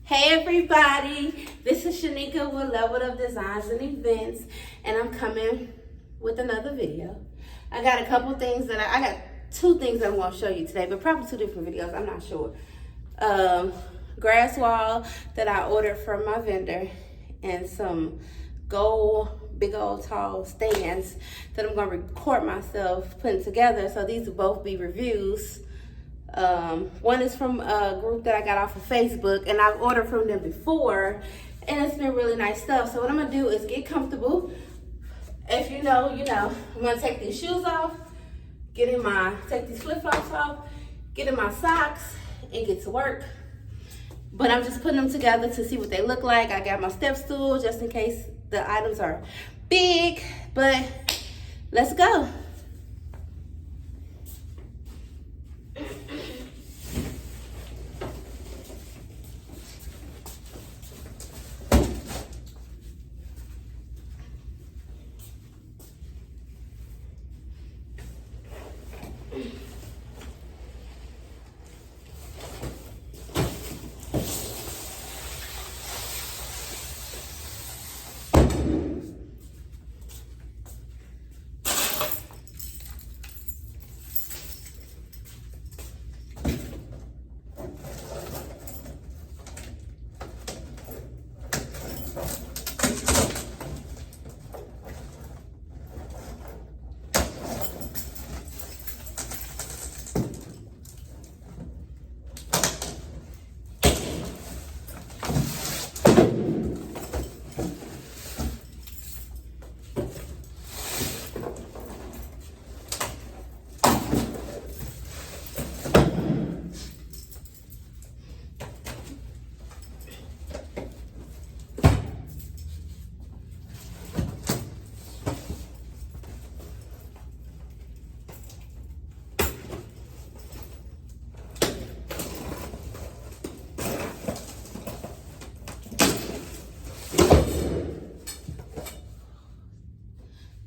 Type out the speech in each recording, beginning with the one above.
Hey everybody, this is Shanika with Leveled Up Designs and Events, and I'm coming with another video. I got a couple things that I got two things I'm going to show you today, but probably two different videos, I'm not sure. Grass wall that I ordered from my vendor, and some big old tall stands that I'm going to record myself putting together. So these will both be reviews. One is from a group that I got off of Facebook, and I've ordered from them before, and it's been really nice stuff. So what I'm gonna do is get comfortable. If you know, you know. I'm gonna take these shoes off, take these flip-flops off, get in my socks, and get to work. But I'm just putting them together to see what they look like. I got my step stool just in case the items are big, but let's go.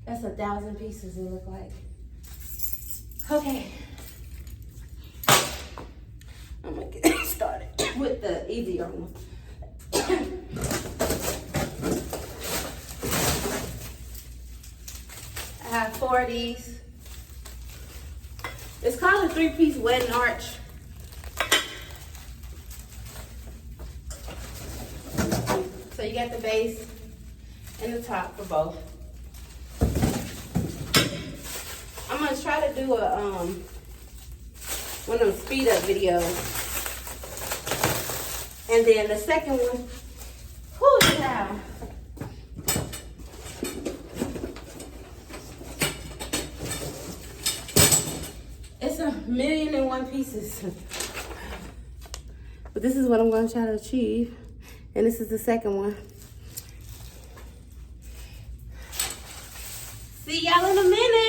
That's 1,000 pieces, it look like. Okay. I'm gonna get started with the easier one. I have 4 of these. It's called a 3-piece wedding arch. So you got the base and the top for both. I'm gonna try to do a one of them speed up videos, and then the second one, whoo, now. It's 1,000,001 pieces, but this is what I'm gonna try to achieve, and this is the second one. See y'all in a minute.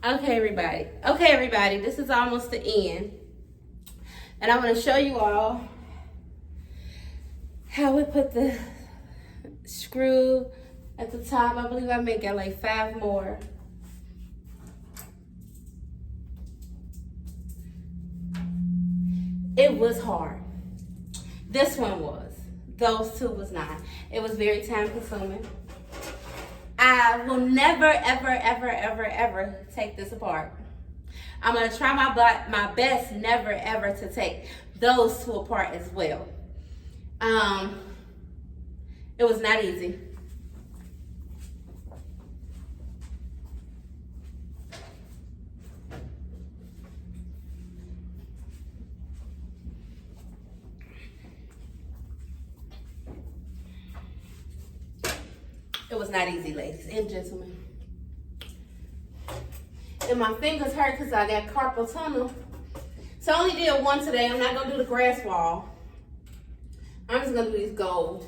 Okay, everybody, this is almost the end. And I'm going to show you all how we put the screw at the top. I believe I may get like 5 more. It was hard. This one was. Those two was not. It was very time consuming. I will never, ever, ever, ever, ever take this apart. I'm gonna try my best never, ever to take those two apart as well. It was not easy. It was not easy, ladies and gentlemen. And my fingers hurt because I got carpal tunnel. So I only did one today. I'm not gonna do the grass wall. I'm just gonna do these gold.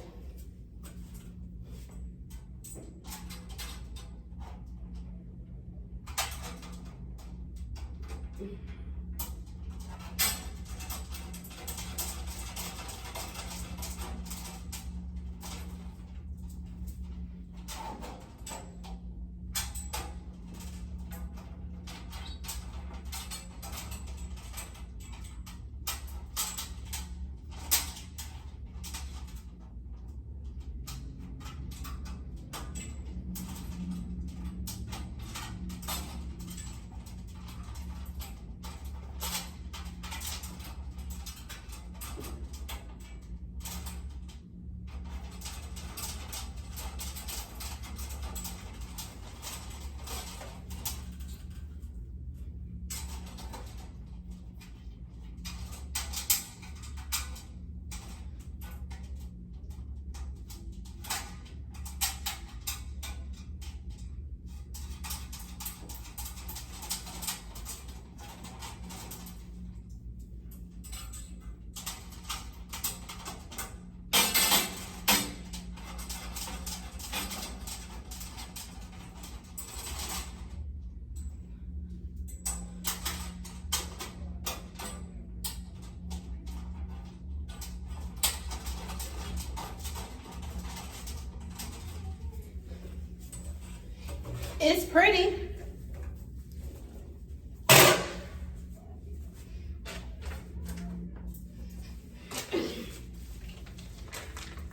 It's pretty.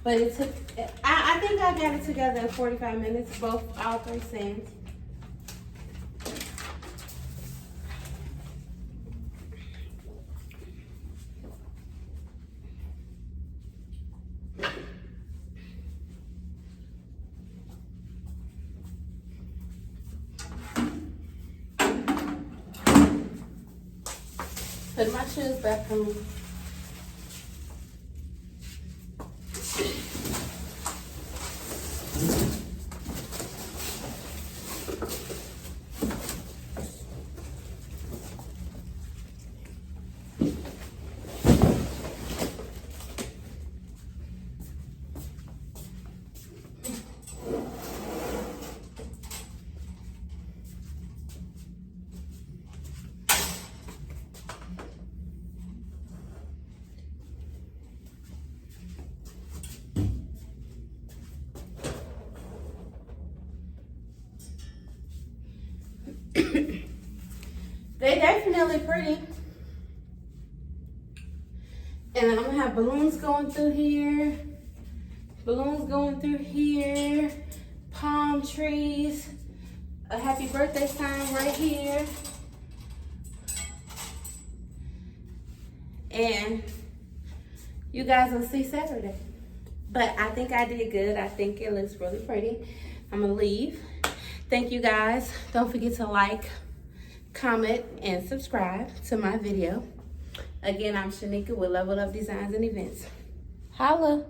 But it took, I think I got it together in 45 minutes, all three stands. Put my shoes back on. They definitely pretty. And I'm gonna have balloons going through here, palm trees, a happy birthday sign right here. And you guys will see Saturday. But I think I did good. I think it looks really pretty. I'm gonna leave. Thank you guys. Don't forget to like, comment, and subscribe to my video. Again, I'm Shanika with Level Up Designs and Events. Holla.